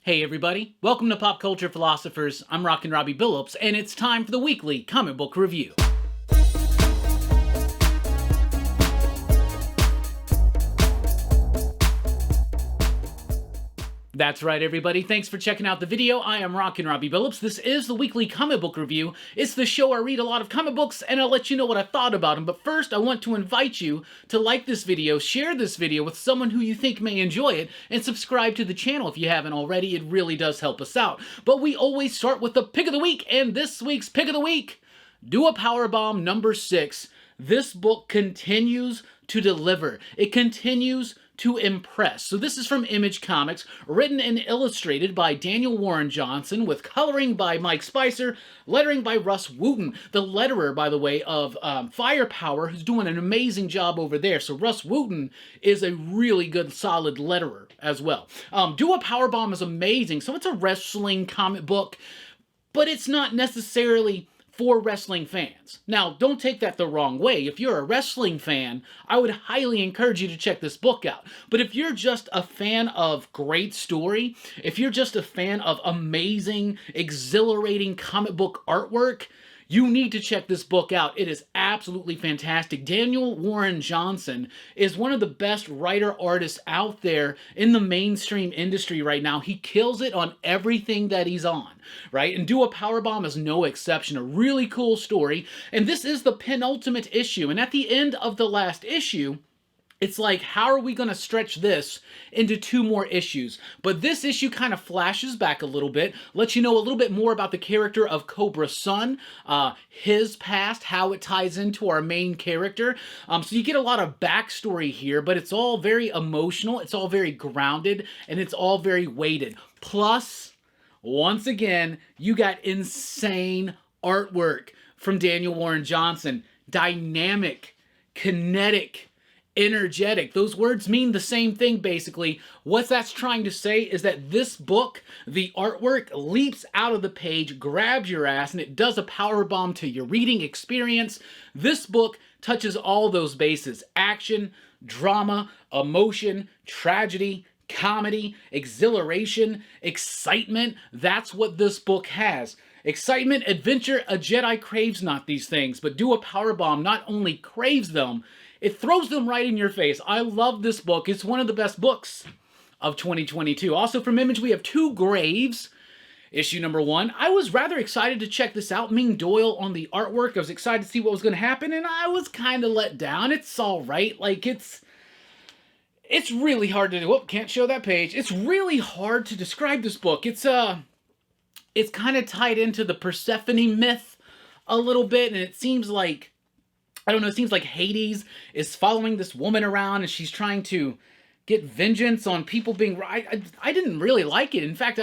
Hey everybody, welcome to Pop Culture Philosophers. I'm Rockin' Robbie Billups, and it's time for the weekly comic book review. That's right, everybody. Thanks for checking out the video. I am Rockin' Robbie Billups. This is the weekly comic book review. It's the show I read a lot of comic books, and I'll let you know what I thought about them. But first, I want to invite you to like this video, share this video with someone who you think may enjoy it, and subscribe to the channel if you haven't already. It really does help us out. But we always start with the pick of the week, and this week's pick of the week, Do a Powerbomb number 6. This book continues to deliver. It continues to impress. So this is from Image Comics, written and illustrated by Daniel Warren Johnson, with coloring by Mike Spicer, lettering by Russ Wooten, the letterer, by the way, of Firepower, who's doing an amazing job over there. So Russ Wooten is a really good, solid letterer as well. Do a Powerbomb is amazing. So it's a wrestling comic book, but it's not necessarily for wrestling fans. Now, don't take that the wrong way. If you're a wrestling fan, I would highly encourage you to check this book out. But if you're just a fan of great story, if you're just a fan of amazing, exhilarating comic book artwork, you need to check this book out. It is absolutely fantastic. Daniel Warren Johnson is one of the best writer-artists out there in the mainstream industry right now. He kills it on everything that he's on, right? And Do a Powerbomb is no exception. A really cool story. And this is the penultimate issue. And at the end of the last issue, it's like, how are we going to stretch this into 2 more issues? But this issue kind of flashes back a little bit, lets you know a little bit more about the character of Cobra's son, his past, how it ties into our main character. So you get a lot of backstory here, but it's all very emotional, it's all very grounded, and it's all very weighted. Plus, once again, you got insane artwork from Daniel Warren Johnson. Dynamic, kinetic, energetic. Those words mean the same thing, basically. What that's trying to say is that this book, the artwork, leaps out of the page, grabs your ass, and it does a power bomb to your reading experience. This book touches all those bases: action, drama, emotion, tragedy, comedy, exhilaration, excitement. That's what this book has. Excitement, adventure, a Jedi craves not these things, but Do a Powerbomb not only craves them, it throws them right in your face. I love this book. It's one of the best books of 2022. Also from Image, we have Two Graves, issue number 1. I was rather excited to check this out. Ming Doyle on the artwork. I was excited to see what was going to happen, and I was kind of let down. It's all right. Like, it's really hard to do. Oh, can't show that page. It's really hard to describe this book. It's kind of tied into the Persephone myth a little bit, and it seems like, I don't know, it seems like Hades is following this woman around and she's trying to get vengeance on people being... I didn't really like it. In fact,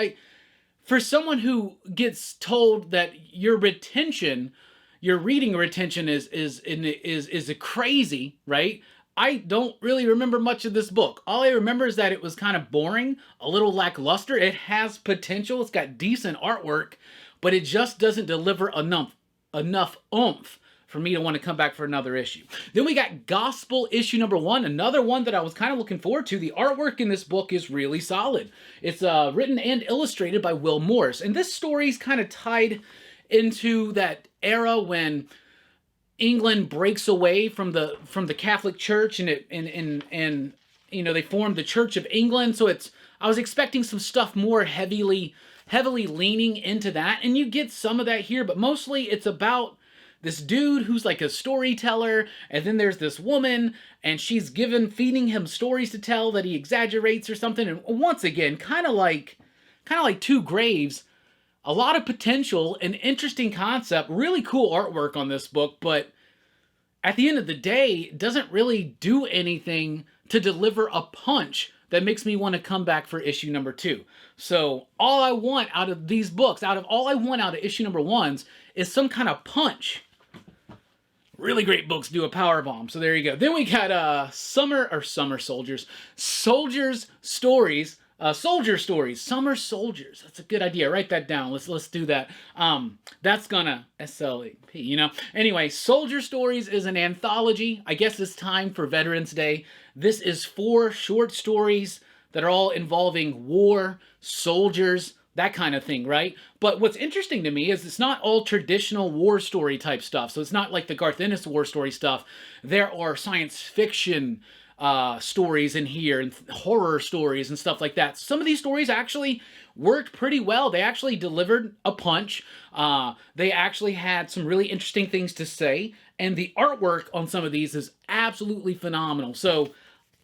for someone who gets told that your retention, your reading retention is crazy, right? I don't really remember much of this book. All I remember is that it was kind of boring, a little lackluster. It has potential. It's got decent artwork, but it just doesn't deliver enough oomph for me to want to come back for another issue. Then we got Gospel issue number 1, another one that I was kind of looking forward to. The artwork in this book is really solid. It's written and illustrated by Will Morris, and this story is kind of tied into that era when England breaks away from the Catholic Church, and you know, they formed the Church of England. So I was expecting some stuff more heavily leaning into that, and you get some of that here, but mostly it's about this dude who's like a storyteller, and then there's this woman, and she's feeding him stories to tell that he exaggerates or something. And once again, kind of like Two Graves, a lot of potential, an interesting concept, really cool artwork on this book, but at the end of the day, it doesn't really do anything to deliver a punch that makes me want to come back for issue number 2. So all I want out of these books, all I want out of issue number 1s, is some kind of punch. Really great books Do a Powerbomb. So there you go. Then we got Soldier Stories. Summer Soldiers. That's a good idea. Write that down. Let's do that. That's gonna SLAP, you know. Anyway, Soldier Stories is an anthology. I guess it's time for Veterans Day. This is 4 short stories that are all involving war, soldiers, that kind of thing, right? But what's interesting to me is it's not all traditional war story type stuff. So it's not like the Garth Ennis war story stuff. There are science fiction stories in here and horror stories and stuff like that. Some of these stories actually worked pretty well. They actually delivered a punch. They actually had some really interesting things to say. And the artwork on some of these is absolutely phenomenal. So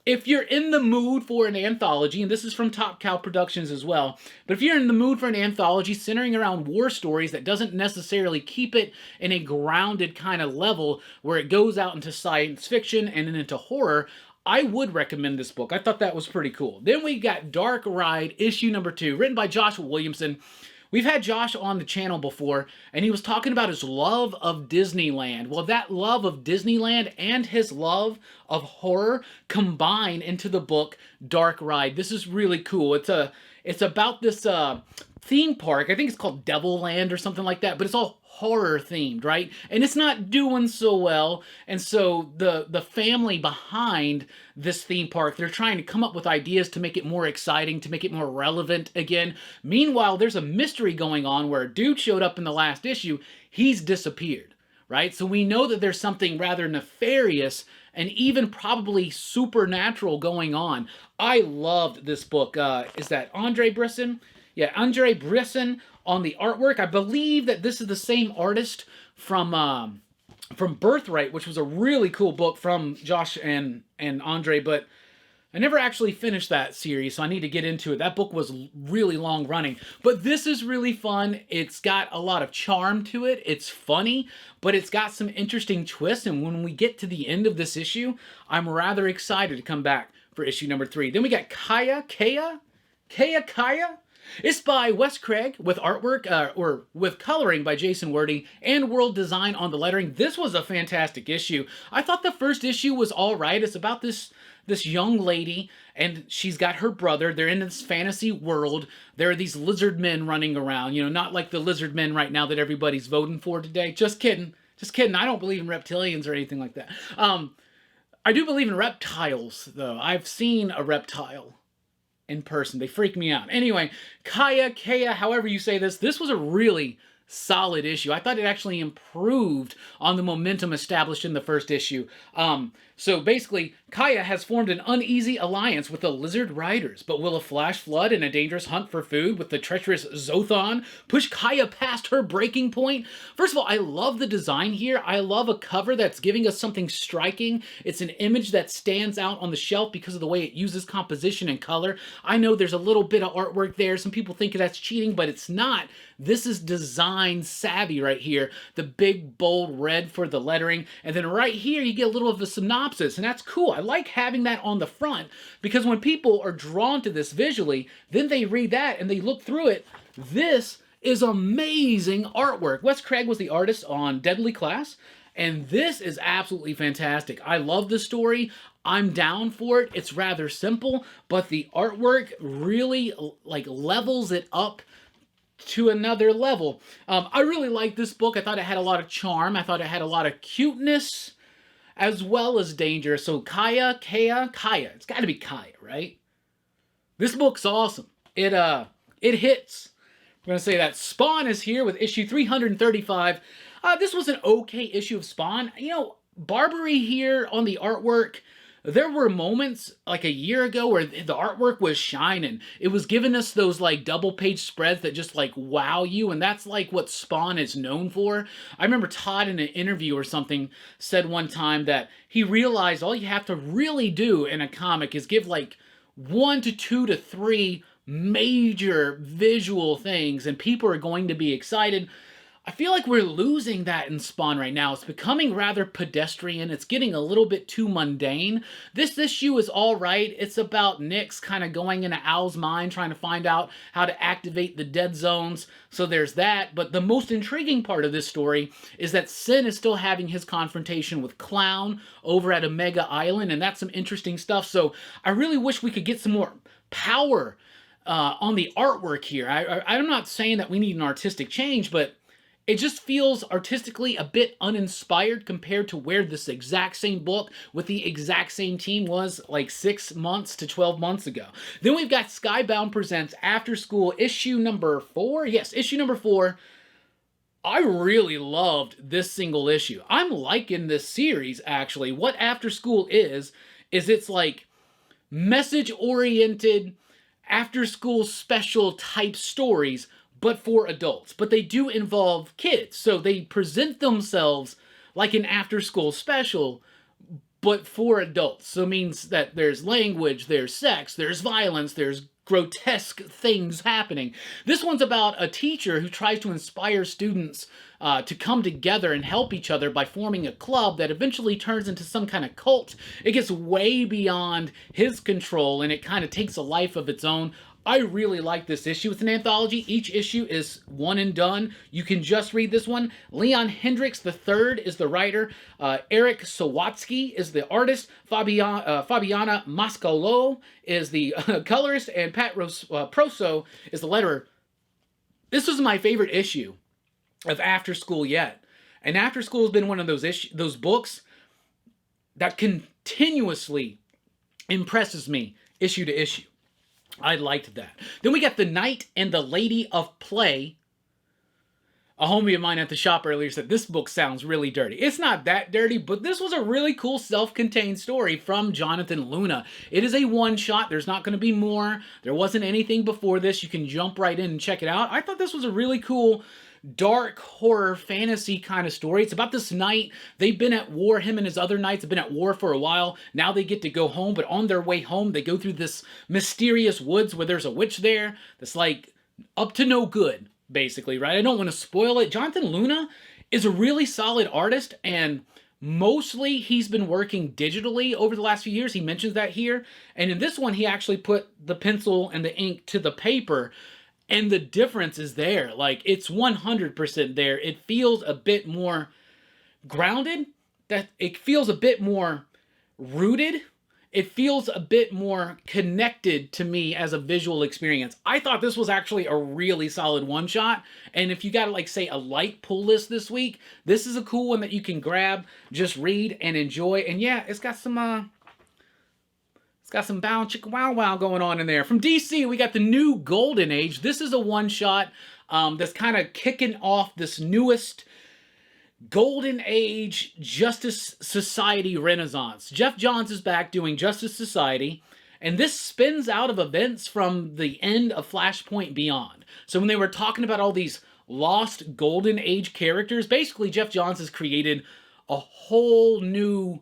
if you're in the mood for an anthology, and this is from Top Cow Productions as well, but if you're in the mood for an anthology centering around war stories that doesn't necessarily keep it in a grounded kind of level where it goes out into science fiction and then into horror, I would recommend this book. I thought that was pretty cool. Then we got Dark Ride, issue number 2, written by Joshua Williamson. We've had Josh on the channel before, and he was talking about his love of Disneyland. Well, that love of Disneyland and his love of horror combine into the book Dark Ride. This is really cool. It's about this theme park. I think it's called Devilland or something like that, but it's all horror themed, right? And it's not doing so well. And so the family behind this theme park, they're trying to come up with ideas to make it more exciting, to make it more relevant again. Meanwhile, there's a mystery going on where a dude showed up in the last issue. He's disappeared, right? So we know that there's something rather nefarious and even probably supernatural going on. I loved this book. Is that Andre Brisson? Yeah, Andre Brisson on the artwork. I believe that this is the same artist from Birthright, which was a really cool book from Josh and Andre, but I never actually finished that series, so I need to get into it. That book was really long running, but this is really fun. It's got a lot of charm to it. It's funny, but it's got some interesting twists, and when we get to the end of this issue, I'm rather excited to come back for issue number 3. Then we got Kaya? It's by Wes Craig with artwork, or with coloring by Jason Wording, and world design on the lettering. This was a fantastic issue. I thought the first issue was all right. It's about this young lady, and she's got her brother. They're in this fantasy world. There are these lizard men running around. You know, not like the lizard men right now that everybody's voting for today. Just kidding. Just kidding. I don't believe in reptilians or anything like that. I do believe in reptiles, though. I've seen a reptile in person. They freak me out. Anyway, Kaya, however you say this was a really solid issue. I thought it actually improved on the momentum established in the first issue. So basically, Kaya has formed an uneasy alliance with the Lizard Riders, but will a flash flood and a dangerous hunt for food with the treacherous Zothon push Kaya past her breaking point? First of all, I love the design here. I love a cover that's giving us something striking. It's an image that stands out on the shelf because of the way it uses composition and color. I know there's a little bit of artwork there. Some people think that's cheating, but it's not. This is design savvy right here. The big, bold red for the lettering. And then right here, you get a little of a synopsis, and that's cool. I like having that on the front because when people are drawn to this visually, then they read that and they look through it. This is amazing artwork. Wes Craig was the artist on Deadly Class, and this is absolutely fantastic. I love the story. I'm down for it. It's rather simple, but the artwork really levels it up to another level. I really like this book. I thought it had a lot of charm. I thought it had a lot of cuteness as well as danger. So Kaya. It's got to be Kaya, right? This book's awesome. It hits. We're going to say that. Spawn is here with issue 335. This was an okay issue of Spawn. You know, Barbary here on the artwork. There were moments like a year ago where the artwork was shining. It was giving us those like double page spreads that just like wow you, and that's like what Spawn is known for. I remember Todd in an interview or something said one time that he realized all you have to really do in a comic is give like 1 to 2 to 3 major visual things and people are going to be excited. I feel like we're losing that in Spawn right now. It's becoming rather pedestrian. It's getting a little bit too mundane. This issue is all right. It's about Nyx kind of going into Al's mind, trying to find out how to activate the dead zones. So there's that. But the most intriguing part of this story is that Sin is still having his confrontation with Clown over at Omega Island, and that's some interesting stuff. So I really wish we could get some more power on the artwork here. I'm not saying that we need an artistic change, but it just feels artistically a bit uninspired compared to where this exact same book with the exact same team was like 6 months to 12 months ago. Then we've got Skybound Presents After School issue number 4. Yes, issue number 4. I really loved this single issue. I'm liking this series, actually. What After School is it's like message-oriented, after-school special type stories, but for adults. But they do involve kids, so they present themselves like an after-school special, but for adults. So it means that there's language, there's sex, there's violence, there's grotesque things happening. This one's about a teacher who tries to inspire students to come together and help each other by forming a club that eventually turns into some kind of cult. It gets way beyond his control and it kind of takes a life of its own. I really like this issue. It's an anthology. Each issue is one and done. You can just read this one. Leon Hendricks III is the writer. Eric Sawatsky is the artist. Fabiana Mascolo is the colorist. And Pat Proso is the letterer. This was my favorite issue of After School yet. And After School has been one of those books that continuously impresses me issue to issue. I liked that. Then we got The Knight and the Lady of Play. A homie of mine at the shop earlier said, this book sounds really dirty. It's not that dirty, but this was a really cool self-contained story from Jonathan Luna. It is a one-shot. There's not going to be more. There wasn't anything before this. You can jump right in and check it out. I thought this was a really cool dark horror fantasy kind of story. It's about this knight. They've been at war. Him and his other knights have been at war for a while. Now they get to go home, but on their way home, they go through this mysterious woods where there's a witch there that's like up to no good, basically, right? I don't want to spoil it. Jonathan Luna is a really solid artist, and mostly he's been working digitally over the last few years. He mentions that here. And in this one, he actually put the pencil and the ink to the paper. And the difference is there. Like, it's 100% there. It feels a bit more grounded. That it feels a bit more rooted. It feels a bit more connected to me as a visual experience. I thought this was actually a really solid one-shot. And if you got, like, say, a light pull list this week, this is a cool one that you can grab, just read, and enjoy. And yeah, it's got some bow chicka wow wow going on in there. From DC, we got the new Golden Age. This is a one-shot that's kind of kicking off this newest Golden Age Justice Society renaissance. Jeff Johns is back doing Justice Society, and this spins out of events from the end of Flashpoint Beyond. So when they were talking about all these lost Golden Age characters, basically Jeff Johns has created a whole new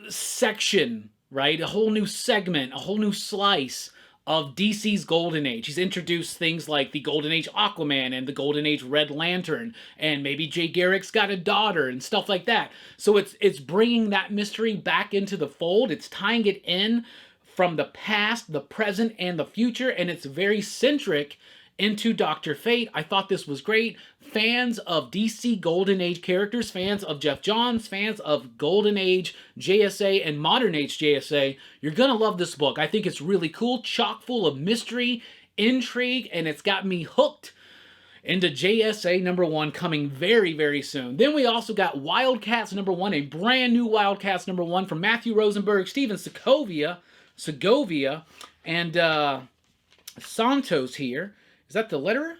section, right? A whole new segment, a whole new slice of DC's Golden Age. He's introduced things like the Golden Age Aquaman and the Golden Age Red Lantern, and maybe Jay Garrick's got a daughter and stuff like that. So it's bringing that mystery back into the fold. It's tying it in from the past, the present, and the future, and it's very centric into Dr. Fate. I thought this was great. Fans of DC Golden Age characters, fans of Jeff Johns, fans of Golden Age JSA and Modern Age JSA, you're gonna love this book. I think it's really cool, chock full of mystery, intrigue, and it's got me hooked into JSA number 1 coming very, very soon. Then we also got Wildcats number 1, a brand new Wildcats number 1 from Matthew Rosenberg, Steven Segovia, and Santos here. Is that the letterer?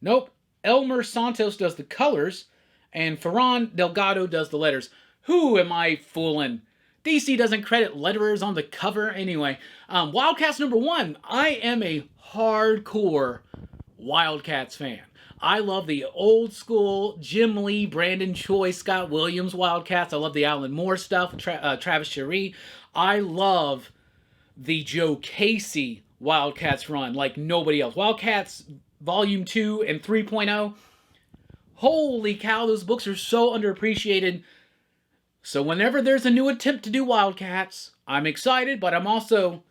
Nope. Elmer Santos does the colors, and Ferran Delgado does the letters. Who am I fooling? DC doesn't credit letterers on the cover. Anyway, Wildcats number 1. I am a hardcore Wildcats fan. I love the old school Jim Lee, Brandon Choi, Scott Williams Wildcats. I love the Alan Moore stuff, Travis Cherie. I love the Joe Casey Wildcats run like nobody else. Wildcats Volume 2 and 3.0. Holy cow, those books are so underappreciated. So whenever there's a new attempt to do Wildcats, I'm excited, but I'm also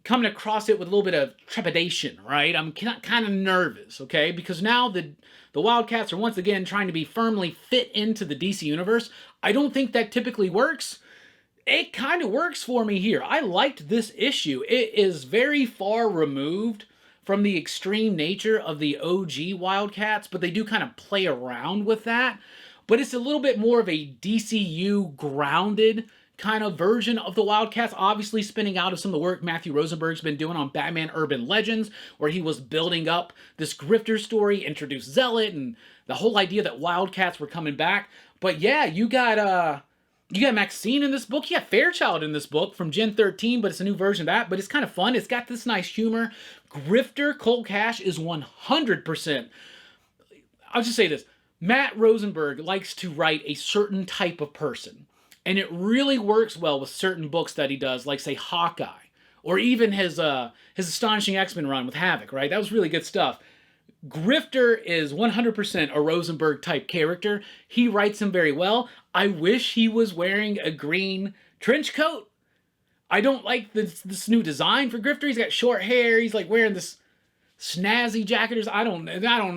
coming across it with a little bit of trepidation, right? I'm kind of nervous, okay? Because now the Wildcats are once again trying to be firmly fit into the DC universe. I don't think that typically works. It kind of works for me here. I liked this issue. It is very far removed from the extreme nature of the OG Wildcats, but they do kind of play around with that. But it's a little bit more of a DCU grounded kind of version of the Wildcats, obviously spinning out of some of the work Matthew Rosenberg's been doing on Batman Urban Legends, where he was building up this grifter story, introduced Zealot, and the whole idea that Wildcats were coming back. But yeah, you got Maxine in this book. You got Fairchild in this book from Gen 13, but it's a new version of that. But it's kind of fun. It's got this nice humor. Grifter Colt Cash is 100%. I'll just say this. Matt Rosenberg likes to write a certain type of person. And it really works well with certain books that he does, like, say, Hawkeye. Or even his Astonishing X-Men run with Havoc, right? That was really good stuff. Grifter is 100% a Rosenberg-type character. He writes him very well. I wish he was wearing a green trench coat. I don't like this new design for Grifter. He's got short hair. He's like wearing this snazzy jacket. I don't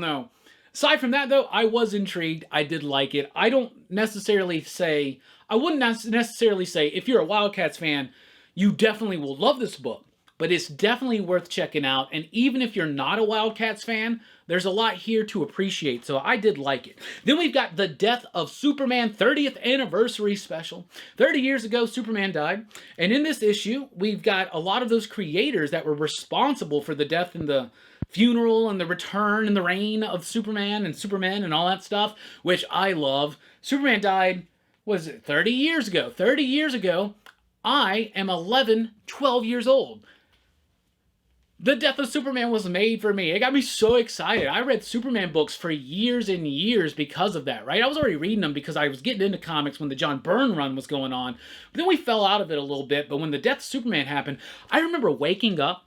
know. Aside from that, though, I was intrigued. I did like it. I wouldn't necessarily say if you're a Wildcats fan, you definitely will love this book. But it's definitely worth checking out. And even if you're not a Wildcats fan, there's a lot here to appreciate. So I did like it. Then we've got the Death of Superman 30th Anniversary Special. 30 years ago, Superman died. And in this issue, we've got a lot of those creators that were responsible for the death and the funeral and the return and the reign of Superman and Supermen and all that stuff, which I love. Superman died, what is it, 30 years ago? 30 years ago, I am 12 years old. The Death of Superman was made for me. It got me so excited. I read Superman books for years and years because of that, right? I was already reading them because I was getting into comics when the John Byrne run was going on. But then we fell out of it a little bit. But when the Death of Superman happened, I remember waking up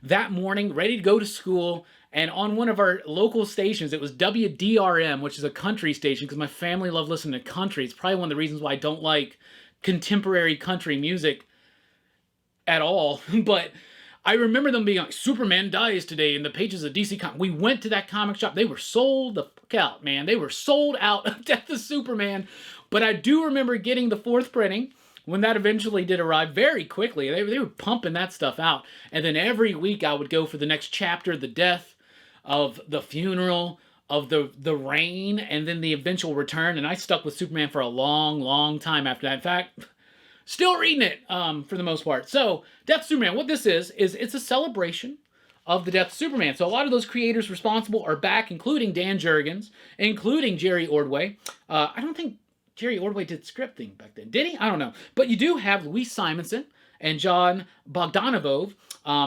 that morning, ready to go to school, and on one of our local stations, it was WDRM, which is a country station, because my family loved listening to country. It's probably one of the reasons why I don't like contemporary country music at all. But I remember them being like, Superman dies today in the pages of DC Comics. We went to that comic shop. They were sold the fuck out, man. They were sold out of Death of Superman. But I do remember getting the 4th printing when that eventually did arrive very quickly. They were pumping that stuff out. And then every week I would go for the next chapter, the death, of the funeral, of the reign, and then the eventual return. And I stuck with Superman for a long, long time after that. In fact, still reading it for the most part. So, Death of Superman, what this is it's a celebration of the Death of Superman. So a lot of those creators responsible are back, including Dan Jurgens, including Jerry Ordway. I don't think Jerry Ordway did scripting back then. Did he? I don't know. But you do have Louise Simonson and John Bogdanovov.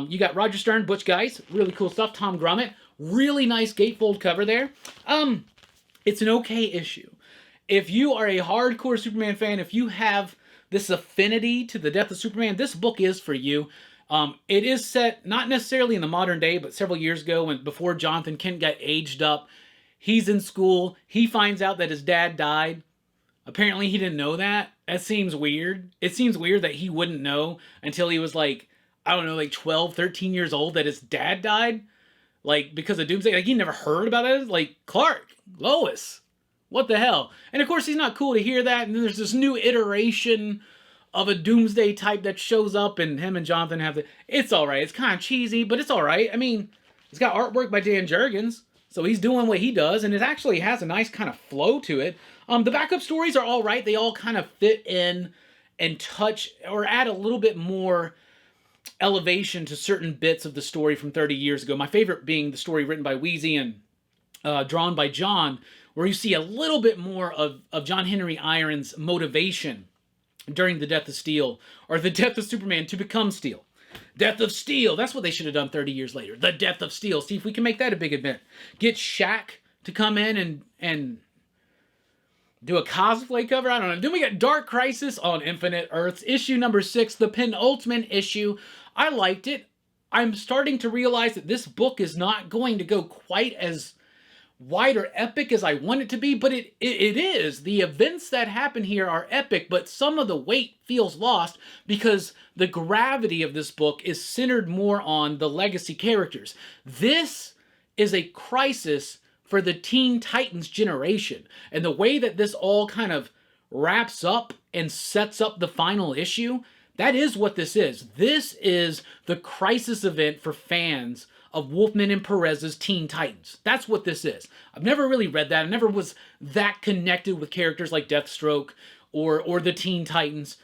You got Roger Stern, Butch Guice, really cool stuff. Tom Grummett, really nice gatefold cover there. It's an okay issue. If you are a hardcore Superman fan, if you have this affinity to the Death of Superman, this book is for you. It is set not necessarily in the modern day, but several years ago before Jonathan Kent got aged up. He's in school. He finds out that his dad died. Apparently he didn't know that. That seems weird. It seems weird that he wouldn't know until he was like, I don't know, like 12, 13 years old that his dad died. Like, because of Doomsday. Like, he never heard about it. Like, Clark, Lois, what the hell? And of course he's not cool to hear that. And then there's this new iteration of a Doomsday type that shows up and him and Jonathan have the... It's alright. It's kind of cheesy, but it's alright. I mean, it's got artwork by Dan Jurgens. So he's doing what he does, and it actually has a nice kind of flow to it. The backup stories are all right. They all kind of fit in and touch or add a little bit more elevation to certain bits of the story from 30 years ago. My favorite being the story written by Wheezy and drawn by John, where you see a little bit more of John Henry Irons' motivation during the Death of Steel, or the Death of Superman to become Steel. Death of Steel. That's what they should have done 30 years later. The Death of Steel. See if we can make that a big event. Get Shaq to come in and do a cosplay cover. I don't know. Then we got Dark Crisis on Infinite Earths. Issue number 6. The penultimate issue. I liked it. I'm starting to realize that this book is not going to go quite as wide or epic as I want it to be, but it is. The events that happen here are epic, but some of the weight feels lost because the gravity of this book is centered more on the legacy characters. This is a crisis for the Teen Titans generation, and the way that this all kind of wraps up and sets up the final issue, That is what this is. This is the crisis event for fans of Wolfman and Perez's Teen Titans. That's what this is. I've never really read that. I never was that connected with characters like Deathstroke or the Teen Titans.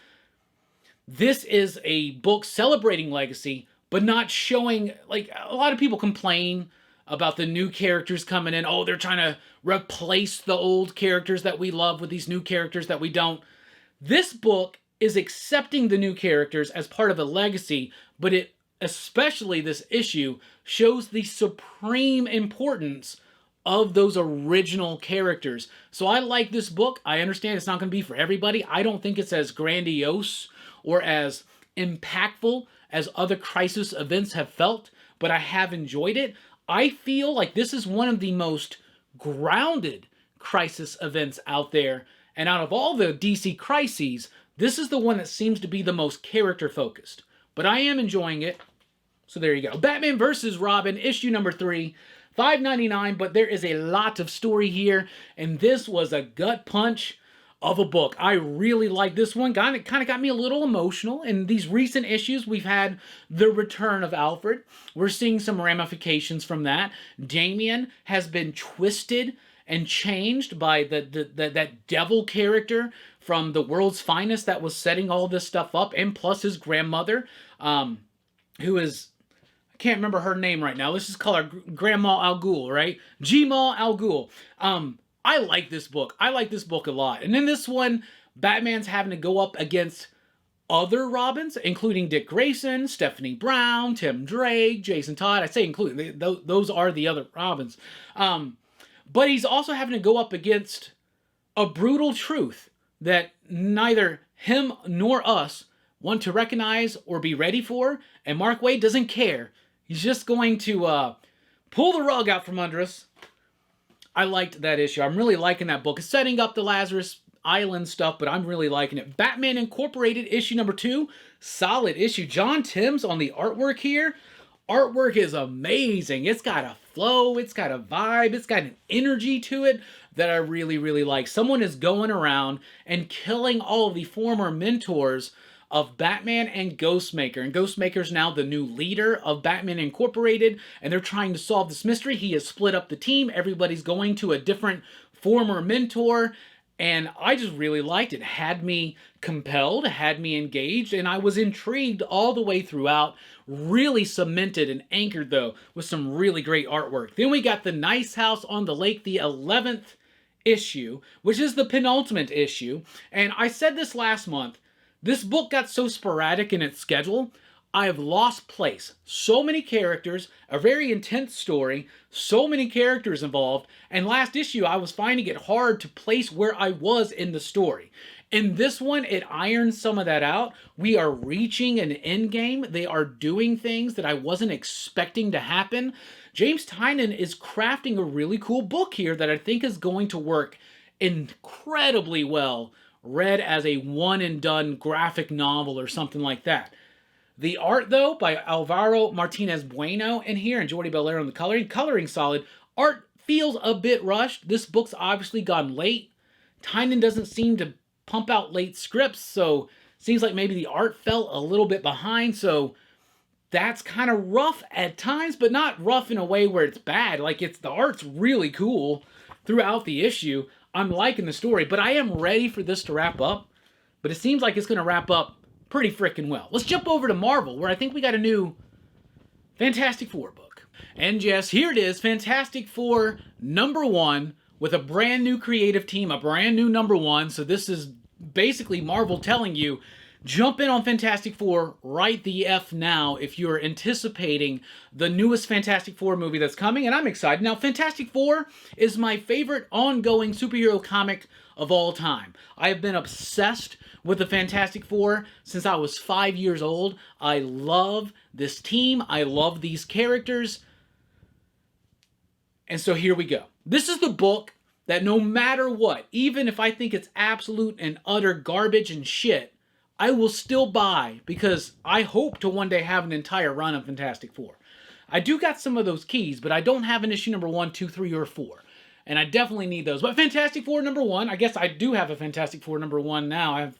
This is a book celebrating legacy, but not showing, like, a lot of people complain about the new characters coming in. Oh, they're trying to replace the old characters that we love with these new characters that we don't. This book is accepting the new characters as part of a legacy, but it, especially this issue, shows the supreme importance of those original characters. So I like this book. I understand it's not going to be for everybody. I don't think it's as grandiose or as impactful as other crisis events have felt, but I have enjoyed it. I feel like this is one of the most grounded crisis events out there, and out of all the DC crises, this is the one that seems to be the most character-focused. But I am enjoying it. So there you go. Batman vs. Robin, issue number 3, $5.99, but there is a lot of story here, and this was a gut punch of a book. I really like this one. It kind of got me a little emotional. In these recent issues, we've had the return of Alfred. We're seeing some ramifications from that. Damian has been twisted and changed by that devil character from the World's Finest that was setting all this stuff up, and plus his grandmother, who is, I can't remember her name right now. Let's just call her Grandma Al Ghul, right? G-Ma Al Ghul. I like this book. I like this book a lot. And in this one, Batman's having to go up against other Robins, including Dick Grayson, Stephanie Brown, Tim Drake, Jason Todd. I say including, those are the other Robins. But he's also having to go up against a brutal truth that neither him nor us want to recognize or be ready for, and Mark Waid doesn't care. He's just going to pull the rug out from under us. I liked that issue. I'm really liking that book. It's setting up the Lazarus Island stuff, but I'm really liking it. Batman Incorporated, issue number 2. Solid issue. John Timms on the artwork here. Artwork is amazing. It's got a flow. It's got a vibe. It's got an energy to it that I really, really like. Someone is going around and killing all of the former mentors of Batman and Ghostmaker. And Ghostmaker's now the new leader of Batman Incorporated, and they're trying to solve this mystery. He has split up the team. Everybody's going to a different former mentor, and I just really liked it. Had me compelled, had me engaged, and I was intrigued all the way throughout. Really cemented and anchored, though, with some really great artwork. Then we got The Nice House on the Lake, the 11th issue, which is the penultimate issue. And I said this last month, this book got so sporadic in its schedule, I have lost place. So many characters, a very intense story, so many characters involved, and last issue I was finding it hard to place where I was in the story. In this one, it irons some of that out. We are reaching an end game. They are doing things that I wasn't expecting to happen. James Tynion is crafting a really cool book here that I think is going to work incredibly well read as a one-and-done graphic novel or something like that. The art, though, by Alvaro Martinez Bueno in here, and Jordi Belair on the coloring. Coloring solid. Art feels a bit rushed. This book's obviously gone late. Tynion doesn't seem to pump out late scripts, so seems like maybe the art fell a little bit behind, so that's kind of rough at times, but not rough in a way where it's bad. Like, the art's really cool throughout the issue. I'm liking the story, but I am ready for this to wrap up, but it seems like it's going to wrap up pretty freaking well. Let's jump over to Marvel, where I think we got a new Fantastic Four book. And yes, here it is, Fantastic Four number 1, with a brand new creative team, a brand new number 1. So this is basically Marvel telling you, jump in on Fantastic Four right the F now if you're anticipating the newest Fantastic Four movie that's coming, and I'm excited. Now, Fantastic Four is my favorite ongoing superhero comic of all time. I have been obsessed with the Fantastic Four since I was 5 years old. I love this team. I love these characters. And so here we go. This is the book that no matter what, even if I think it's absolute and utter garbage and shit, I will still buy, because I hope to one day have an entire run of Fantastic Four. I do got some of those keys, but I don't have an issue number 1, 2, 3, or 4. And I definitely need those. But Fantastic Four number 1, I guess I do have a Fantastic Four number 1 now.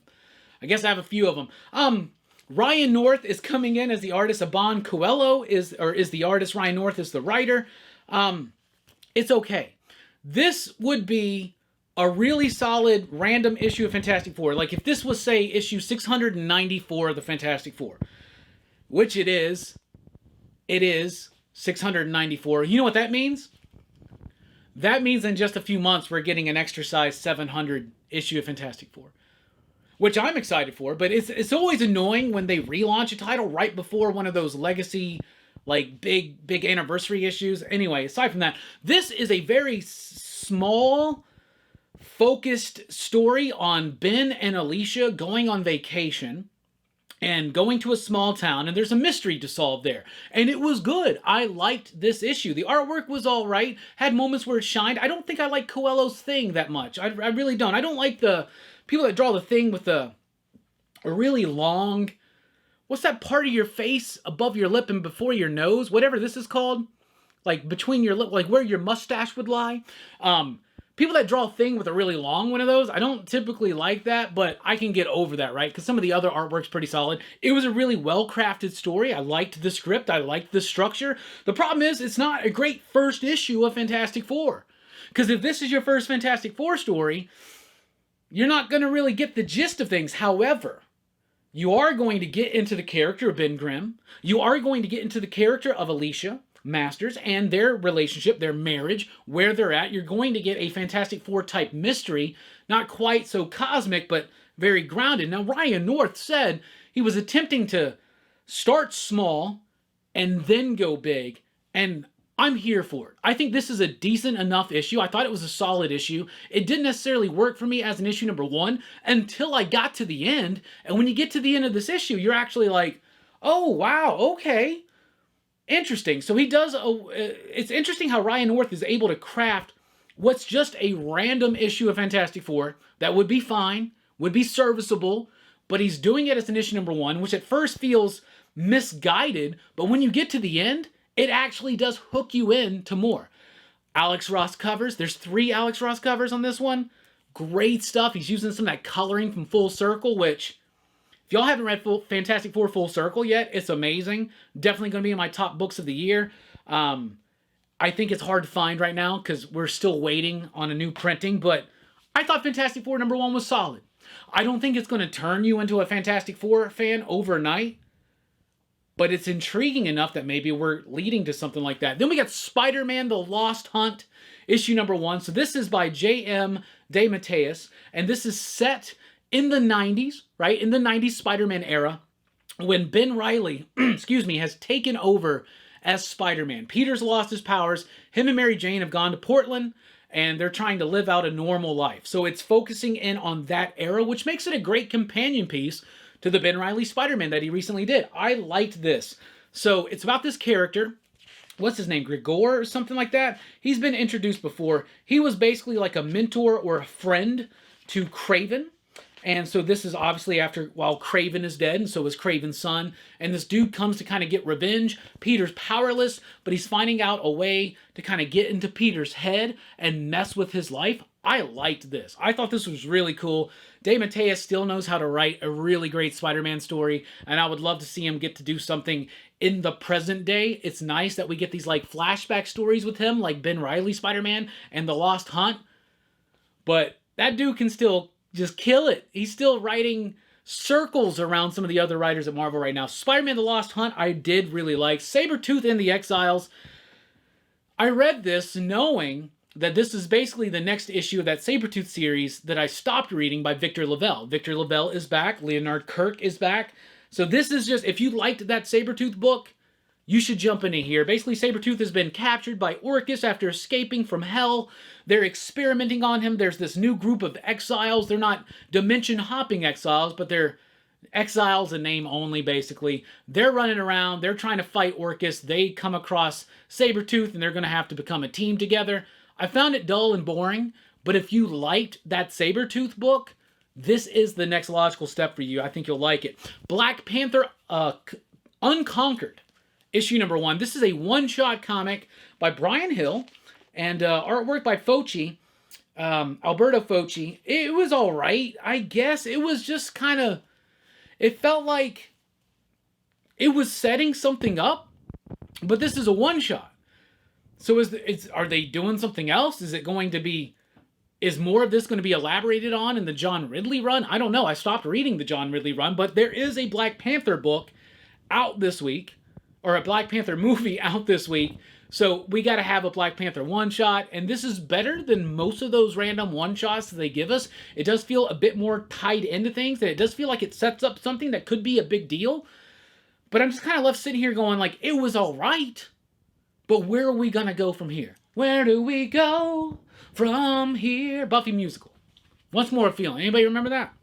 I guess I have a few of them. Ryan North is coming in as the artist. Aban Coelho is the artist. Ryan North is the writer. It's okay. This would be a really solid random issue of Fantastic Four. Like if this was, say, issue 694 of the Fantastic Four, which it is 694. You know what that means? That means in just a few months we're getting an extra size 700 issue of Fantastic Four, which I'm excited for. But it's always annoying when they relaunch a title right before one of those legacy, like big anniversary issues. Anyway, aside from that, this is a very small, focused story on Ben and Alicia going on vacation and going to a small town, and there's a mystery to solve there. And it was good. I liked this issue. The artwork was all right, had moments where it shined. I don't think I like Coelho's thing that much. I really don't. I don't like the people that draw the thing with a really long, what's that part of your face above your lip and before your nose? Whatever this is called. Like between your lip, like where your mustache would lie. People that draw a thing with a really long one of those, I don't typically like that, but I can get over that, right? Because some of the other artwork's pretty solid. It was a really well-crafted story. I liked the script. I liked the structure. The problem is, it's not a great first issue of Fantastic Four. Because if this is your first Fantastic Four story, you're not going to really get the gist of things. However, you are going to get into the character of Ben Grimm. You are going to get into the character of Alicia Masters and their relationship, their marriage, where they're at. You're going to get a Fantastic Four type mystery, not quite so cosmic, but very grounded. Now, Ryan North said he was attempting to start small and then go big, and I'm here for it. I think this is a decent enough issue. I thought it was a solid issue. It didn't necessarily work for me as an issue number one until I got to the end, and when you get to the end of this issue, you're actually like, oh, wow, okay. Interesting. So he does, it's interesting how Ryan North is able to craft what's just a random issue of Fantastic Four that would be fine, would be serviceable, but he's doing it as an issue number one, which at first feels misguided, but when you get to the end, it actually does hook you in to more. Alex Ross covers. There's 3 Alex Ross covers on this one. Great stuff. He's using some of that coloring from Full Circle, which, if y'all haven't read Fantastic Four Full Circle yet, it's amazing. Definitely going to be in my top books of the year. I think it's hard to find right now because we're still waiting on a new printing, but I thought Fantastic Four number one was solid. I don't think it's going to turn you into a Fantastic Four fan overnight, but it's intriguing enough that maybe we're leading to something like that. Then we got Spdier-Man, The Lost Hunt, issue number one. So this is by J.M. DeMatteis, and this is set in the 90s, right? In the 90s Spider-Man era, when Ben Reilly, has taken over as Spider-Man. Peter's lost his powers. Him and Mary Jane have gone to Portland, and they're trying to live out a normal life. So it's focusing in on that era, which makes it a great companion piece to the Ben Reilly Spider-Man that he recently did. I liked this. So it's about this character. What's his name? Grigor or something like that? He's been introduced before. He was basically like a mentor or a friend to Kraven. And so this is obviously while Kraven is dead, and so is Kraven's son. And this dude comes to kind of get revenge. Peter's powerless, but he's finding out a way to kind of get into Peter's head and mess with his life. I liked this. I thought this was really cool. DeMatteis still knows how to write a really great Spider-Man story, and I would love to see him get to do something in the present day. It's nice that we get these like flashback stories with him, like Ben Reilly Spider-Man and The Lost Hunt. But that dude can still just kill it. He's still writing circles around some of the other writers at Marvel right now. Spider-Man The Lost Hunt, I did really like. Sabretooth and the Exiles. I read this knowing that this is basically the next issue of that Sabretooth series that I stopped reading by Victor Lavelle. Victor Lavelle is back. Leonard Kirk is back. So this is just, if you liked that Sabretooth book, you should jump into here. Basically, Sabretooth has been captured by Orchis after escaping from hell. They're experimenting on him. There's this new group of exiles. They're not dimension-hopping exiles, but they're exiles in name only, basically. They're running around. They're trying to fight Orchis. They come across Sabretooth, and they're going to have to become a team together. I found it dull and boring, but if you liked that Sabretooth book, this is the next logical step for you. I think you'll like it. Black Panther Unconquered, issue number one. This is a one-shot comic by Brian Hill and artwork by Focci, Alberto Focci. It was all right, I guess. It was just kind of, it felt like It was setting something up, but this is a one-shot. So are they doing something else? Is it going to be, is more of this going to be elaborated on in the John Ridley run? I don't know. I stopped reading the John Ridley run, but there is a Black Panther book out this week, or a Black Panther movie out this week. So we got to have a Black Panther one-shot, and this is better than most of those random one-shots that they give us. It does feel a bit more tied into things, and it does feel like it sets up something that could be a big deal. But I'm just kind of left sitting here going like, it was all right, but where are we going to go from here? Where do we go from here? Buffy musical. Once more feeling. Anybody remember that?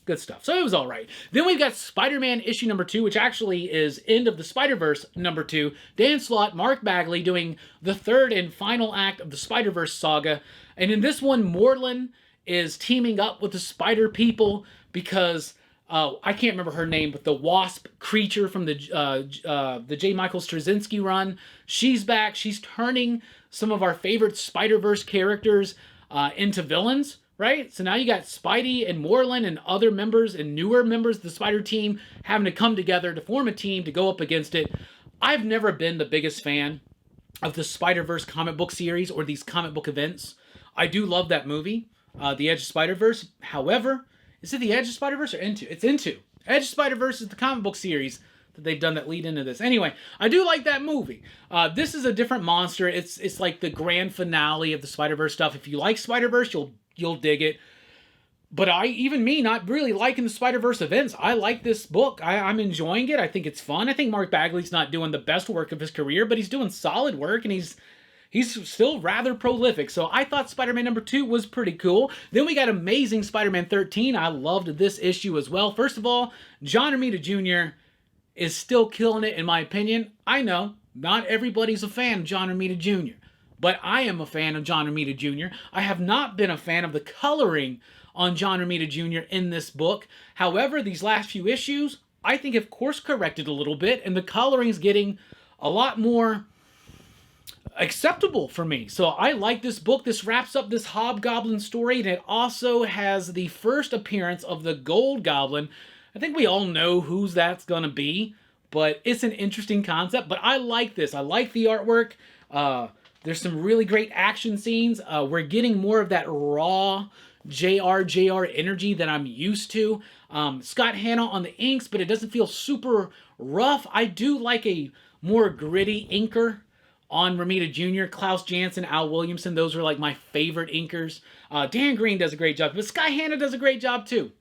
Good stuff. So it was all right. Then we've got Spider-Man issue number 2, which actually is End of the Spider-Verse number 2. Dan Slott, Mark Bagley doing the third and final act of the Spider-Verse saga. And in this one, Morlun is teaming up with the Spider People because I can't remember her name, but the Wasp creature from the J. Michael Straczynski run, she's back. She's turning some of our favorite Spider-Verse characters into villains. Right? So now you got Spidey and Morlun and other members and newer members of the Spider team having to come together to form a team to go up against it. I've never been the biggest fan of the Spider-Verse comic book series or these comic book events. I do love that movie, The Edge of Spider-Verse. However, is it The Edge of Spider-Verse or Into? It's Into. Edge of Spider-Verse is the comic book series that they've done that lead into this. Anyway, I do like that movie. This is a different monster. It's like the grand finale of the Spider-Verse stuff. If you like Spider-Verse, you'll dig it. But even me, not really liking the Spider-Verse events, I like this book. I'm enjoying it. I think it's fun. I think Mark Bagley's not doing the best work of his career, but he's doing solid work, and he's still rather prolific. So I thought Spider-Man number 2 was pretty cool. Then we got Amazing Spider-Man 13. I loved this issue as well. First of all, John Romita Jr. is still killing it, in my opinion. I know, not everybody's a fan of John Romita Jr., but I am a fan of John Romita Jr. I have not been a fan of the coloring on John Romita Jr. in this book. However, these last few issues, I think have course corrected a little bit, and the coloring's getting a lot more acceptable for me. So I like this book. This wraps up this Hobgoblin story, and it also has the first appearance of the Gold Goblin. I think we all know whose that's going to be, but it's an interesting concept. But I like this. I like the artwork. There's some really great action scenes. We're getting more of that raw JR energy that I'm used to. Scott Hanna on the inks, but it doesn't feel super rough. I do like a more gritty inker on Romita Jr., Klaus Janson, Al Williamson. Those are like my favorite inkers. Dan Green does a great job, but Scott Hanna does a great job too.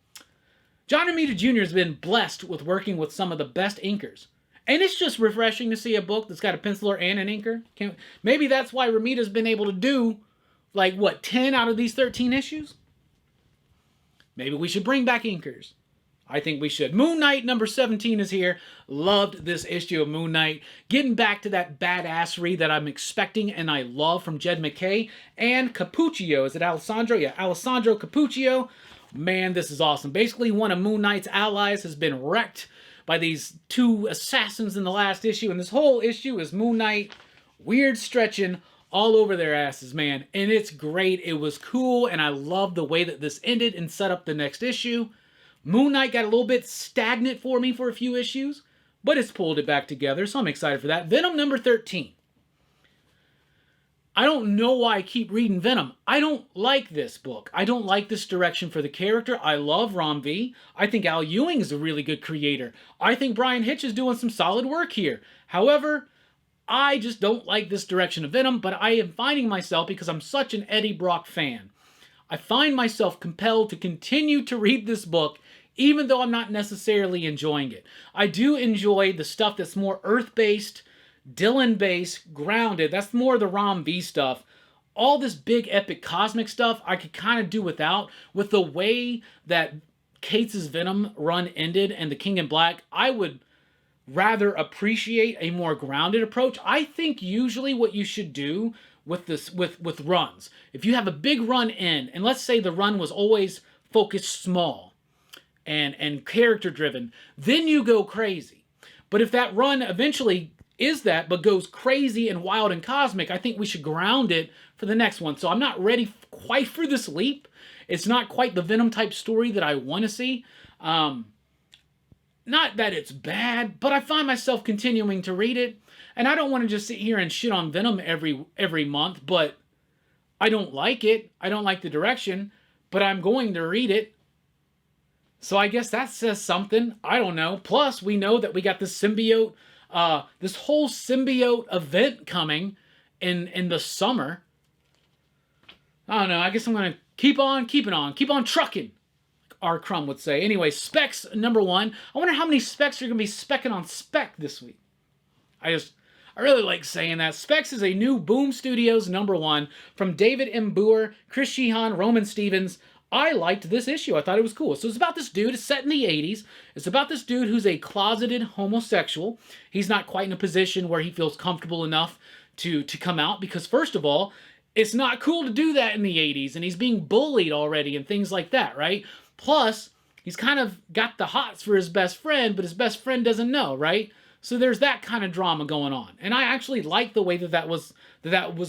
John Romita Jr. has been blessed with working with some of the best inkers. And it's just refreshing to see a book that's got a penciler and an inker. Maybe that's why Romita's been able to do, like, what, 10 out of these 13 issues? Maybe we should bring back inkers. I think we should. Moon Knight number 17 is here. Loved this issue of Moon Knight. Getting back to that badassery that I'm expecting and I love from Jed MacKay. And Cappuccio. Is it Alessandro? Yeah, Alessandro Cappuccio. Man, this is awesome. Basically, one of Moon Knight's allies has been wrecked by these 2 assassins in the last issue. And this whole issue is Moon Knight weird stretching all over their asses, man. And it's great. It was cool, and I love the way that this ended and set up the next issue. Moon Knight got a little bit stagnant for me for a few issues, but it's pulled it back together, so I'm excited for that. Venom number 13. I don't know why I keep reading Venom. I don't like this book. I don't like this direction for the character. I love Rom V. I think Al Ewing is a really good creator. I think Brian Hitch is doing some solid work here. However, I just don't like this direction of Venom, but I am finding myself, because I'm such an Eddie Brock fan, I find myself compelled to continue to read this book, even though I'm not necessarily enjoying it. I do enjoy the stuff that's more Earth-based, Dylan-based, grounded. That's more the Rom V stuff. All this big, epic, cosmic stuff, I could kind of do without. With the way that Cates' Venom run ended and the King in Black, I would rather appreciate a more grounded approach. I think usually what you should do with this, with runs, if you have a big run end, and let's say the run was always focused small and character driven, then you go crazy. But if that run eventually is that, but goes crazy and wild and cosmic, I think we should ground it for the next one. So I'm not ready quite for this leap. It's not quite the Venom type story that I want to see. not that it's bad, but I find myself continuing to read it. And I don't want to just sit here and shit on Venom every month, but I don't like it. I don't like the direction, but I'm going to read it. So I guess that says something. I don't know. Plus, we know that we got this symbiote, this whole symbiote event coming in the summer. I don't know. I guess I'm going to keep on keeping on. Keep on trucking, R. Crumb would say. Anyway, Specs number 1. I wonder how many specs are going to be specking on Spec this week. I really like saying that. Specs is a new Boom Studios number 1 from David M. Boer, Chris Sheehan, Roman Stevens. I liked this issue. I thought it was cool. So it's about this dude. It's set in the 80s. It's about this dude who's a closeted homosexual. He's not quite in a position where he feels comfortable enough to come out because, first of all, it's not cool to do that in the 80s, and he's being bullied already and things like that, right? Plus, he's kind of got the hots for his best friend, but his best friend doesn't know, right? So there's that kind of drama going on. And I actually like the way that was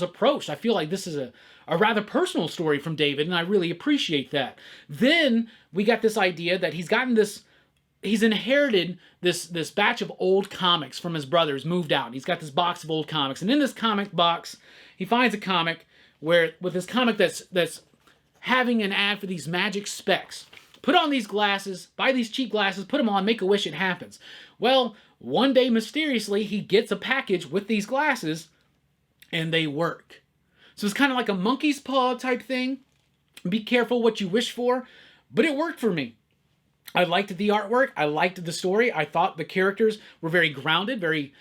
approached. I feel like this is a rather personal story from David, and I really appreciate that. Then we got this idea that he's inherited this batch of old comics from his brothers, moved out. He's got this box of old comics. And in this comic box, he finds a comic with this comic that's having an ad for these magic specs. Put on these glasses, buy these cheap glasses, put them on, make a wish, it happens. Well, one day, mysteriously, he gets a package with these glasses, and they work. So it's kind of like a monkey's paw type thing. Be careful what you wish for, but it worked for me. I liked the artwork. I liked the story. I thought the characters were very grounded, very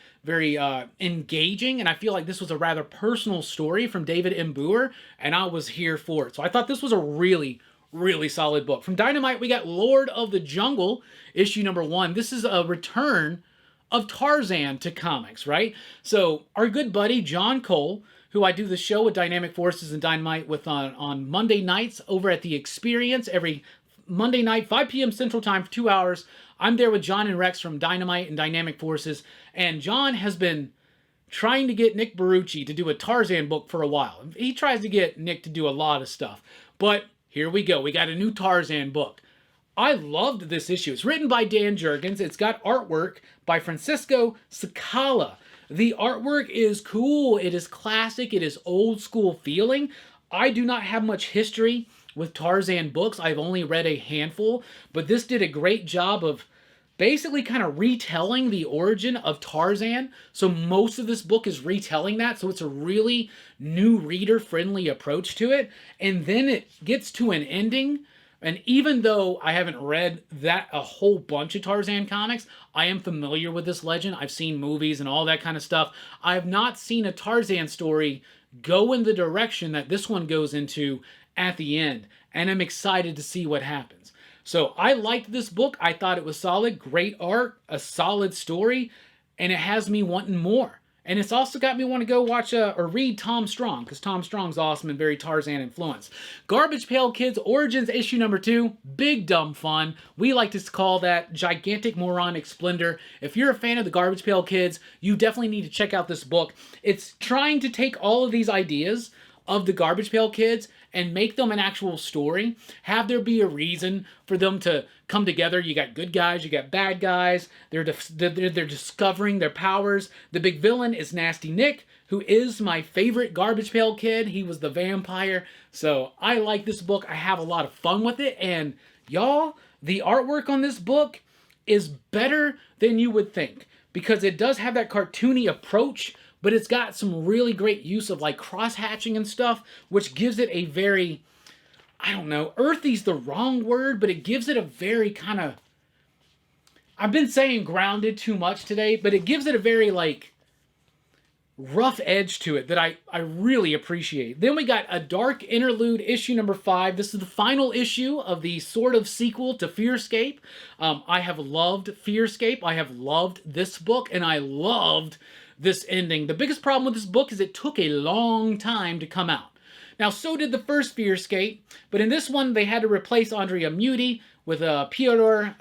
engaging, and I feel like this was a rather personal story from David M. Boer, and I was here for it. So I thought this was a really solid book. From Dynamite, we got Lord of the Jungle, issue number 1. This is a return of Tarzan to comics, right? So our good buddy John Cole, who I do the show with Dynamic Forces and Dynamite with on Monday nights over at The Experience, every Monday night, 5 p.m. Central Time for 2 hours. I'm there with John and Rex from Dynamite and Dynamic Forces, and John has been trying to get Nick Barucci to do a Tarzan book for a while. He tries to get Nick to do a lot of stuff, but here we go. We got a new Tarzan book. I loved this issue. It's written by Dan Jurgens. It's got artwork by Francisco Sakala. The artwork is cool. It is classic. It is old school feeling. I do not have much history with Tarzan books. I've only read a handful, but this did a great job of basically kind of retelling the origin of Tarzan. So most of this book is retelling that. So it's a really new reader-friendly approach to it. And then it gets to an ending. And even though I haven't read a whole bunch of Tarzan comics, I am familiar with this legend. I've seen movies and all that kind of stuff. I have not seen a Tarzan story go in the direction that this one goes into at the end. And I'm excited to see what happens. So I liked this book. I thought it was solid. Great art, a solid story, and it has me wanting more. And it's also got me want to go watch or read Tom Strong, because Tom Strong's awesome and very Tarzan influenced. Garbage Pail Kids Origins issue number 2. Big dumb fun. We like to call that gigantic moronic splendor. If you're a fan of the Garbage Pail Kids, you definitely need to check out this book. It's trying to take all of these ideas of the Garbage Pail Kids and make them an actual story. Have there be a reason for them to come together. You got good guys, you got bad guys. They're discovering their powers. The big villain is Nasty Nick, who is my favorite Garbage Pail Kid. He was the vampire. So I like this book. I have a lot of fun with it. And y'all, the artwork on this book is better than you would think, because it does have that cartoony approach, but it's got some really great use of like cross-hatching and stuff, which gives it a very, I don't know, earthy's the wrong word, but it gives it a very kind of, I've been saying grounded too much today, but it gives it a very like rough edge to it that I really appreciate. Then we got a Dark Interlude issue number 5. This is the final issue of the sort of sequel to Fearscape. I have loved Fearscape. I have loved this book, and I loved this ending. The biggest problem with this book is it took a long time to come out. Now, so did the first Fearscape, but in this one, they had to replace Andrea Muti with Peter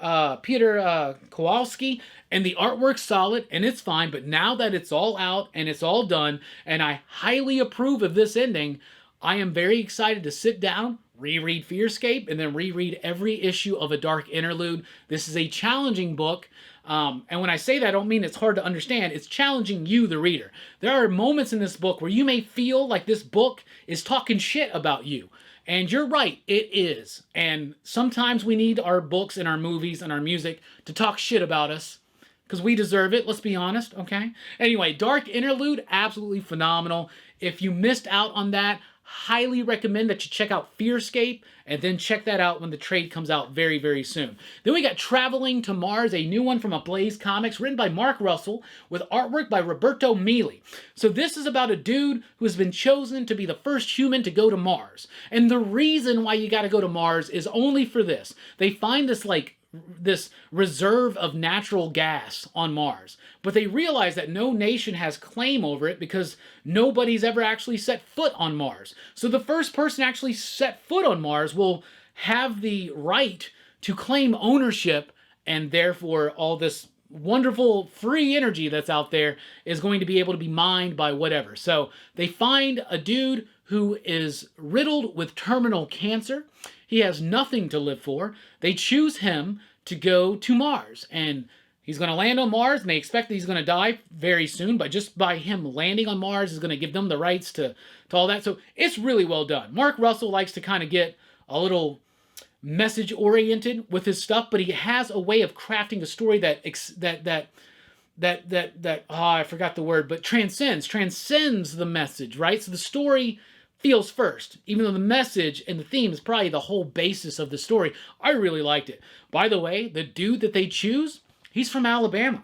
Kowalski, and the artwork's solid, and it's fine, but now that it's all out, and it's all done, and I highly approve of this ending, I am very excited to sit down, reread Fearscape and then reread every issue of A Dark Interlude. This is a challenging book. And when I say that, I don't mean it's hard to understand. It's challenging you, the reader. There are moments in this book where you may feel like this book is talking shit about you. And you're right, it is. And sometimes we need our books and our movies and our music to talk shit about us, because we deserve it, let's be honest, okay? Anyway, Dark Interlude, absolutely phenomenal. If you missed out on that, highly recommend that you check out Fearscape, and then check that out when the trade comes out very, very soon. Then we got Traveling to Mars, a new one from Ablaze Comics, written by Mark Russell, with artwork by Roberto Mealy. So this is about a dude who has been chosen to be the first human to go to Mars. And the reason why you gotta go to Mars is only for this. They find this reserve of natural gas on Mars. But they realize that no nation has claim over it because nobody's ever actually set foot on Mars. So the first person actually set foot on Mars will have the right to claim ownership, and therefore all this wonderful free energy that's out there is going to be able to be mined by whatever. So they find a dude who is riddled with terminal cancer. He has nothing to live for. They choose him to go to Mars, and he's going to land on Mars, and they expect that he's going to die very soon, but just by him landing on Mars is going to give them the rights to all that. So it's really well done. Mark Russell likes to kind of get a little message-oriented with his stuff, but he has a way of crafting a story that I forgot the word, but transcends the message, right? So the story feels first, even though the message and the theme is probably the whole basis of the story. I really liked it. By the way, the dude that they choose, he's from Alabama.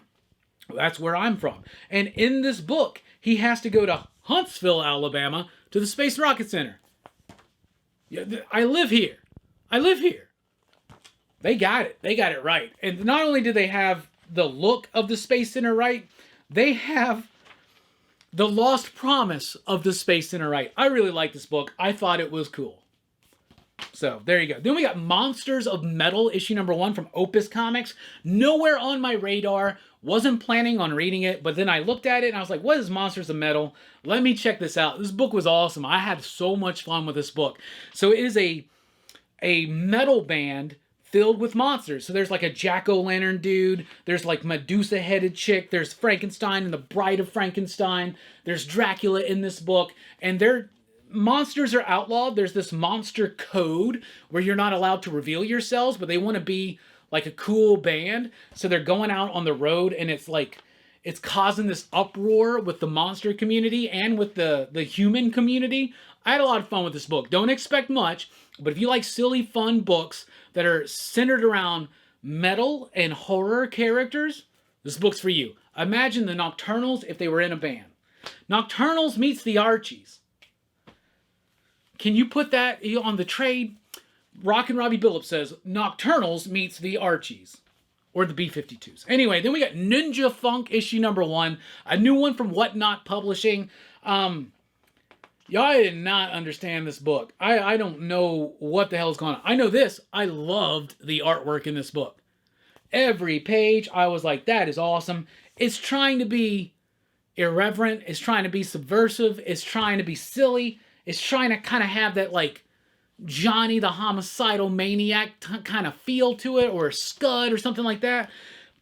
That's where I'm from. And in this book, he has to go to Huntsville, Alabama, to the Space Rocket Center. Yeah, I live here. They got it. They got it right. And not only do they have the look of the Space Center right, they have the lost promise of the Space Center right. I really like this book. I thought it was cool. So, there you go. Then we got Monsters of Metal, issue number 1 from Opus Comics. Nowhere on my radar. Wasn't planning on reading it, but then I looked at it and I was like, what is Monsters of Metal? Let me check this out. This book was awesome. I had so much fun with this book. So, it is a metal band filled with monsters. So there's like a jack-o'-lantern dude, there's like Medusa-headed chick, there's Frankenstein and the Bride of Frankenstein, there's Dracula in this book, and monsters are outlawed. There's this monster code where you're not allowed to reveal yourselves, but they want to be like a cool band, so they're going out on the road, and it's causing this uproar with the monster community and with the human community. I had a lot of fun with this book. Don't expect much, but if you like silly, fun books that are centered around metal and horror characters, this book's for you. Imagine the Nocturnals if they were in a band. Nocturnals meets the Archies. Can you put that on the trade? Rockin' Robbie Billups says, Nocturnals meets the Archies. Or the B-52s. Anyway, then we got Ninja Funk issue number 1. A new one from Whatnot Publishing. Y'all, I did not understand this book. I don't know what the hell is going on. I know this. I loved the artwork in this book. Every page, I was like, that is awesome. It's trying to be irreverent. It's trying to be subversive. It's trying to be silly. It's trying to kind of have that, like, Johnny the Homicidal Maniac kind of feel to it, or Scud or something like that.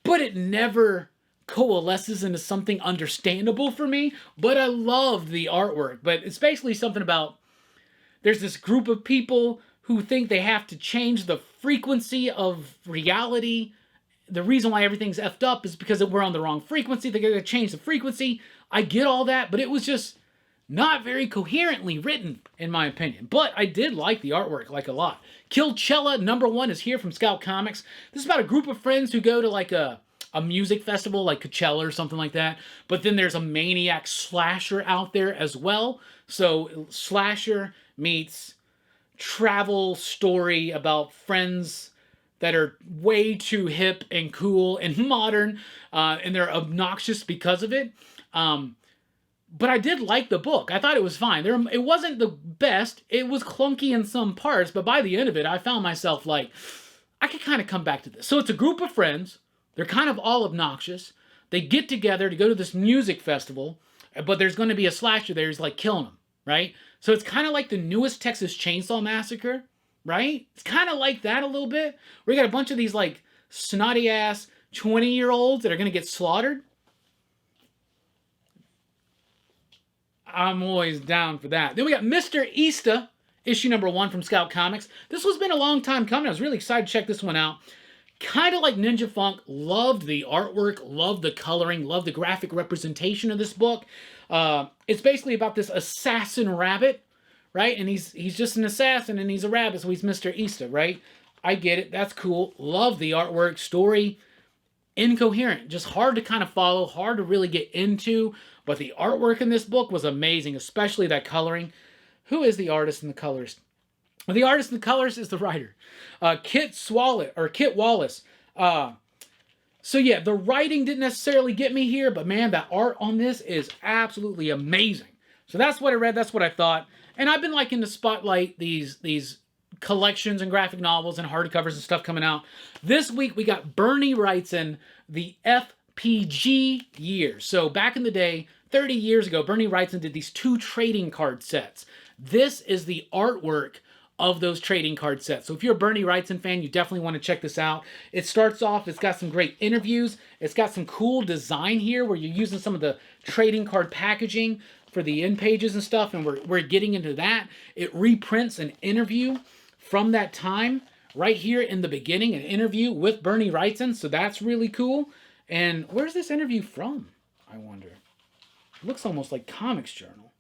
But it never coalesces into something understandable for me. But I loved the artwork. But it's basically something about, there's this group of people who think they have to change the frequency of reality. The reason why everything's effed up is because we're on the wrong frequency. They're going to change the frequency. I get all that, but it was just not very coherently written, in my opinion. But I did like the artwork, like, a lot. Killchella number 1 is here from Scout Comics. This is about a group of friends who go to, like, a music festival, like Killchella or something like that. But then there's a maniac slasher out there as well. So slasher meets travel story about friends that are way too hip and cool and modern, and they're obnoxious because of it. But I did like the book. I thought it was fine. It wasn't the best. It was clunky in some parts, but by the end of it, I found myself like, I could kind of come back to this. So it's a group of friends. They're kind of all obnoxious. They get together to go to this music festival, but there's going to be a slasher there who's like killing them, right? So it's kind of like the newest Texas Chainsaw Massacre, right? It's kind of like that a little bit. We got a bunch of these like snotty ass 20-year-olds that are going to get slaughtered. I'm always down for that. Then we got Mr. Easter, issue number 1 from Scout Comics. This has been a long time coming. I was really excited to check this one out. Kind of like Ninja Funk, loved the artwork, loved the coloring, loved the graphic representation of this book. It's basically about this assassin rabbit, right? And he's just an assassin and he's a rabbit, so he's Mr. Easter, right? I get it. That's cool. Love the artwork. Story, incoherent. Just hard to kind of follow, hard to really get into. But the artwork in this book was amazing, especially that coloring. Who is the artist and the colorist? Well, the artist and the colorist is the writer. Kit Wallace. So yeah, the writing didn't necessarily get me here, but man, that art on this is absolutely amazing. So that's what I read, that's what I thought. And I've been liking to spotlight these collections and graphic novels and hardcovers and stuff coming out. This week we got Bernie Wrightson, the FPG years. So back in the day, 30 years ago, Bernie Wrightson did these 2 trading card sets. This is the artwork of those trading card sets. So if you're a Bernie Wrightson fan, you definitely want to check this out. It starts off, it's got some great interviews. It's got some cool design here where you're using some of the trading card packaging for the end pages and stuff, and we're getting into that. It reprints an interview from that time right here in the beginning, an interview with Bernie Wrightson, so that's really cool. And where's this interview from, I wonder? It looks almost like Comics Journal.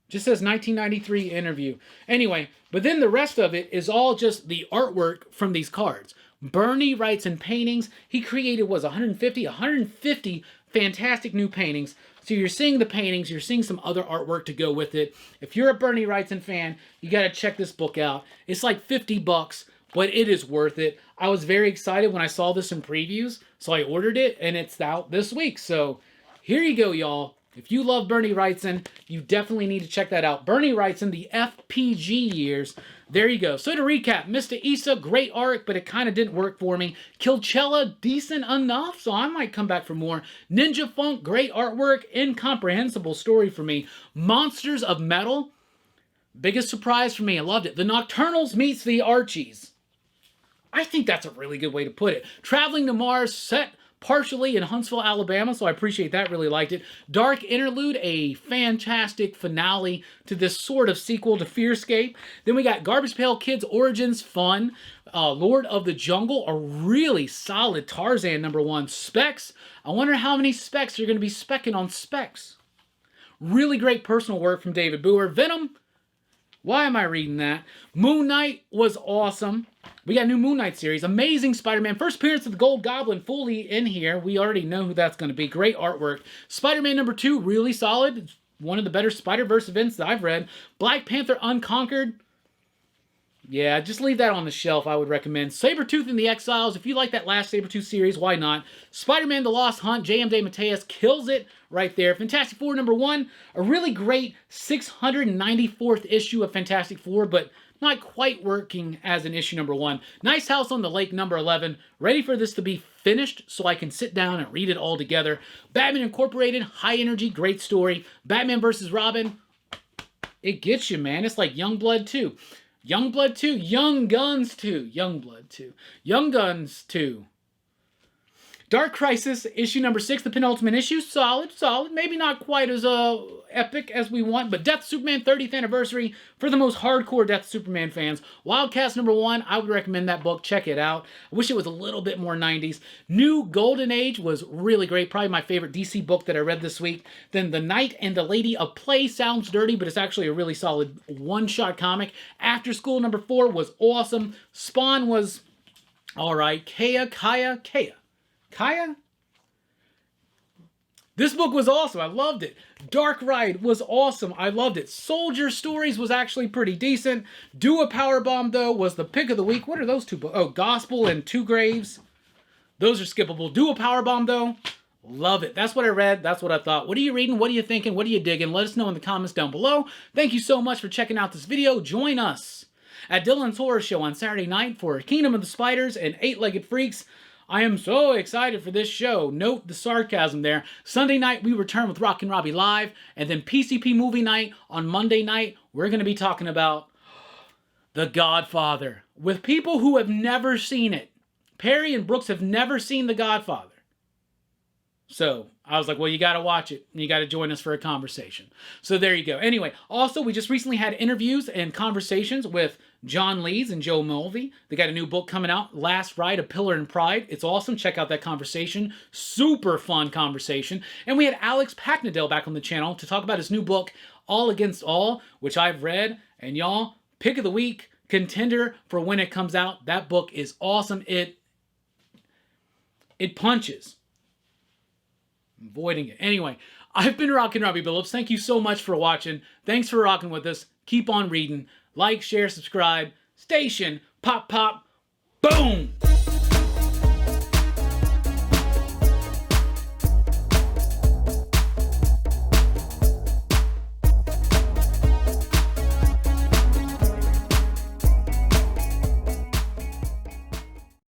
Just says 1993 interview. Anyway, but then the rest of it is all just the artwork from these cards. Bernie Wrightson paintings. He created, 150 fantastic new paintings. So you're seeing the paintings, you're seeing some other artwork to go with it. If you're a Bernie Wrightson fan, you got to check this book out. It's like $50, but it is worth it. I was very excited when I saw this in previews, so I ordered it, and it's out this week. So here you go, y'all. If you love Bernie Wrightson, you definitely need to check that out. Bernie Wrightson, the FPG years. There you go. So to recap, Mr. Issa, great art, but it kind of didn't work for me. Killchella, decent enough, so I might come back for more. Ninja Funk, great artwork, incomprehensible story for me. Monsters of Metal, biggest surprise for me. I loved it. The Nocturnals meets the Archies. I think that's a really good way to put it. Traveling to Mars, set partially in Huntsville, Alabama, so I appreciate that, really liked it. Dark Interlude, a fantastic finale to this sort of sequel to Fearscape. Then we got Garbage Pail Kids Origins, fun. Lord of the Jungle, a really solid Tarzan #1. Specs, I wonder how many specs you're going to be specking on Specs. Really great personal work from David Booher. Venom, why am I reading that? Moon Knight was awesome. We got a new Moon Knight series. Amazing Spider-Man. First appearance of the Gold Goblin fully in here. We already know who that's going to be. Great artwork. Spider-Man #2, really solid. It's one of the better Spider-Verse events that I've read. Black Panther Unconquered. Yeah, just leave that on the shelf, I would recommend. Sabretooth and the Exiles. If you like that last Sabretooth series, why not? Spider-Man The Lost Hunt. J.M. DeMatteis kills it right there. Fantastic Four #1. A really great 694th issue of Fantastic Four, but not quite working as an issue #1. Nice House on the Lake #11. Ready for this to be finished so I can sit down and read it all together. Batman Incorporated, high energy, great story. Batman vs. Robin, it gets you, man. It's like Youngblood 2. Youngblood 2, Young Guns 2, Youngblood 2, Young Guns 2. Dark Crisis, issue #6, the penultimate issue. Solid, solid. Maybe not quite as epic as we want, but Death Superman 30th anniversary for the most hardcore Death Superman fans. Wildcats #1, I would recommend that book. Check it out. I wish it was a little bit more 90s. New Golden Age was really great. Probably my favorite DC book that I read this week. Then The Knight and the Lady of Play sounds dirty, but it's actually a really solid one-shot comic. After School #4 was awesome. Spawn was all right. Kaya? This book was awesome. I loved it. Dark Ride was awesome. I loved it. Soldier Stories was actually pretty decent. Do a Powerbomb, though, was the pick of the week. What are those two books? Oh, Gospel and Two Graves. Those are skippable. Do a Powerbomb, though. Love it. That's what I read. That's what I thought. What are you reading? What are you thinking? What are you digging? Let us know in the comments down below. Thank you so much for checking out this video. Join us at Dylan's Horror Show on Saturday night for Kingdom of the Spiders and Eight-Legged Freaks. I am so excited for this show. Note the sarcasm there. Sunday night, we return with Rockin' Robbie Live. And then PCP Movie Night on Monday night. We're going to be talking about The Godfather, with people who have never seen it. Perry and Brooks have never seen The Godfather. So I was like, well, you got to watch it. And you got to join us for a conversation. So there you go. Anyway, also, we just recently had interviews and conversations with John Lees and Joe Mulvey. They got a new book coming out, Last Ride, A Pillar in Pride. It's awesome. Check out that conversation. Super fun conversation. And we had Alex Packnadell back on the channel to talk about his new book, All Against All, which I've read. And y'all, pick of the week, contender for when it comes out. That book is awesome. It punches. I'm avoiding it. Anyway, I've been Rockin' Robbie Billups. Thank you so much for watching. Thanks for rocking with us. Keep on reading. Like, share, subscribe. Station. Pop, pop. Boom!